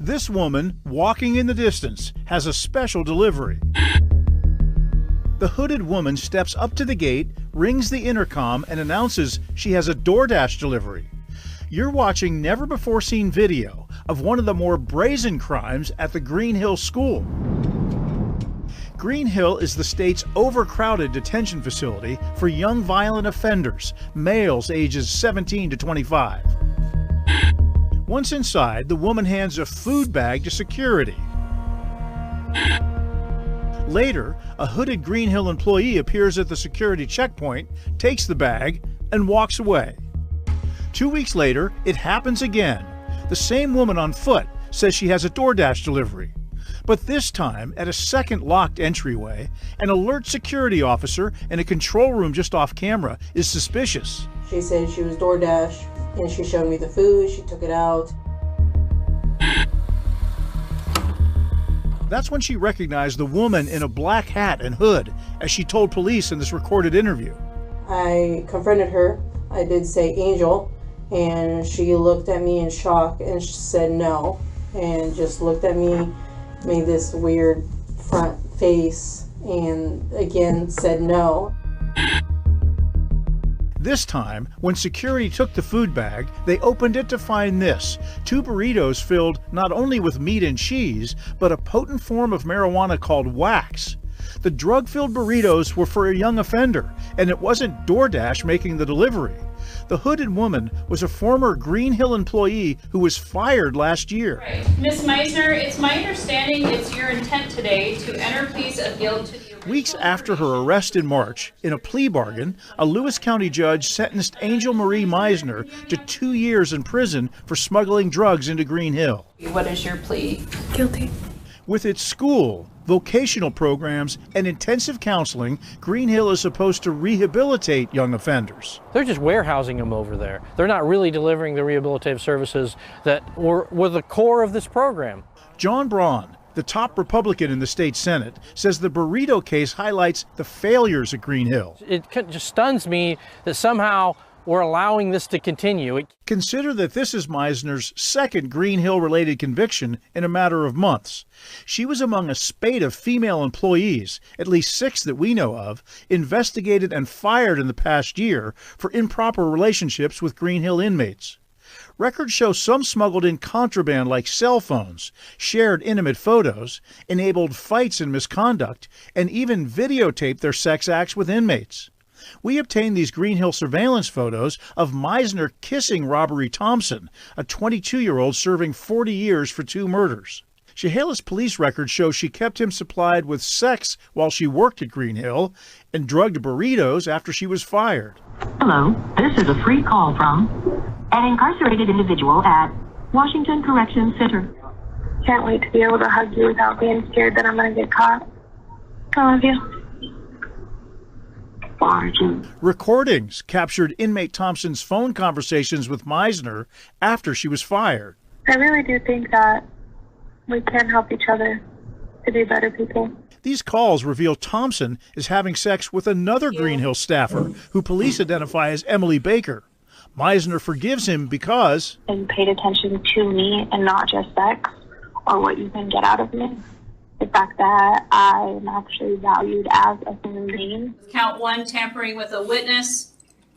This woman, walking in the distance, has a special delivery. The hooded woman steps up to the gate, rings the intercom, and announces she has a DoorDash delivery. You're watching never-before-seen video of one of the more brazen crimes at the Green Hill School. Green Hill is the state's overcrowded detention facility for young violent offenders, males ages 17 to 25. Once inside, the woman hands a food bag to security. Later, a hooded Green Hill employee appears at the security checkpoint, takes the bag, and walks away. 2 weeks later, it happens again. The same woman on foot says she has a DoorDash delivery. But this time, at a second locked entryway, an alert security officer in a control room just off camera is suspicious. She said she was DoorDash, and she showed me the food, she took it out. That's when she recognized the woman in a black hat and hood, as she told police in this recorded interview. I confronted her. I did say Angel, and she looked at me in shock and she said no, and just looked at me, made this weird front face, and again said no. This time, when security took the food bag, they opened it to find this: 2 burritos filled not only with meat and cheese, but a potent form of marijuana called wax. The drug-filled burritos were for a young offender, and it wasn't DoorDash making the delivery. The hooded woman was a former Green Hill employee who was fired last year. Right. Ms. Misner, it's my understanding it's your intent today to enter pleas of guilt to the Weeks after her arrest in March, in a plea bargain, a Lewis County judge sentenced Angel Marie Misner to 2 years in prison for smuggling drugs into Green Hill. What is your plea? Guilty. With its school, vocational programs, and intensive counseling, Green Hill is supposed to rehabilitate young offenders. They're just warehousing them over there. They're not really delivering the rehabilitative services that were the core of this program. John Braun, the top Republican in the state Senate, says the burrito case highlights the failures at Green Hill. It just stuns me that somehow we're allowing this to continue. Consider that this is Misner's second Green Hill-related conviction in a matter of months. She was among a spate of female employees, at least 6 that we know of, investigated and fired in the past year for improper relationships with Green Hill inmates. Records show some smuggled in contraband like cell phones, shared intimate photos, enabled fights and misconduct, and even videotaped their sex acts with inmates. We obtained these Green Hill surveillance photos of Misner kissing Robbrie Thompson, a 22-year-old serving 40 years for 2 murders. Chehalis police records show she kept him supplied with sex while she worked at Green Hill and drugged burritos after she was fired. Hello, this is a free call from an incarcerated individual at Washington Corrections Center. Can't wait to be able to hug you without being scared that I'm going to get caught. I love you. Recordings captured inmate Thompson's phone conversations with Misner after she was fired. I really do think that we can help each other to be better people. These calls reveal Thompson is having sex with another Green Hill staffer, who police identify as Emily Baker. Misner forgives him because you paid attention to me and not just sex or what you can get out of me. The fact that I'm actually valued as a human being. Count 1, tampering with a witness,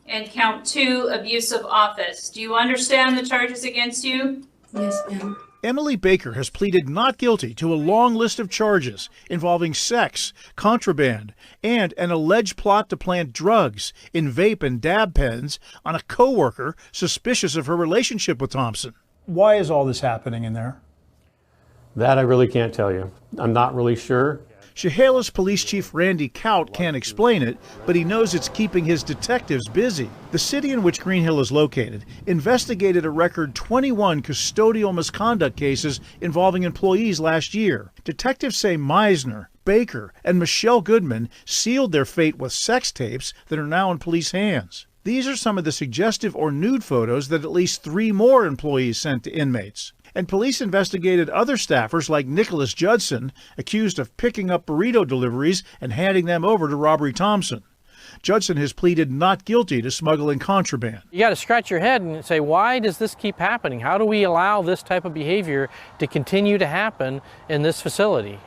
and count 2, abuse of office. Do you understand the charges against you? Yes, ma'am. Emily Baker has pleaded not guilty to a long list of charges involving sex, contraband, and an alleged plot to plant drugs in vape and dab pens on a co-worker suspicious of her relationship with Thompson. Why is all this happening in there? That I really can't tell you. I'm not really sure. Chehalis Police Chief Randy Kaut can't explain it, but he knows it's keeping his detectives busy. The city in which Green Hill is located investigated a record 21 custodial misconduct cases involving employees last year. Detectives say Misner, Baker, and Michelle Goodman sealed their fate with sex tapes that are now in police hands. These are some of the suggestive or nude photos that at least 3 more employees sent to inmates. And police investigated other staffers like Nicholas Judson, accused of picking up burrito deliveries and handing them over to Robbrie Thompson. Judson has pleaded not guilty to smuggling contraband. You got to scratch your head and say, why does this keep happening? How do we allow this type of behavior to continue to happen in this facility?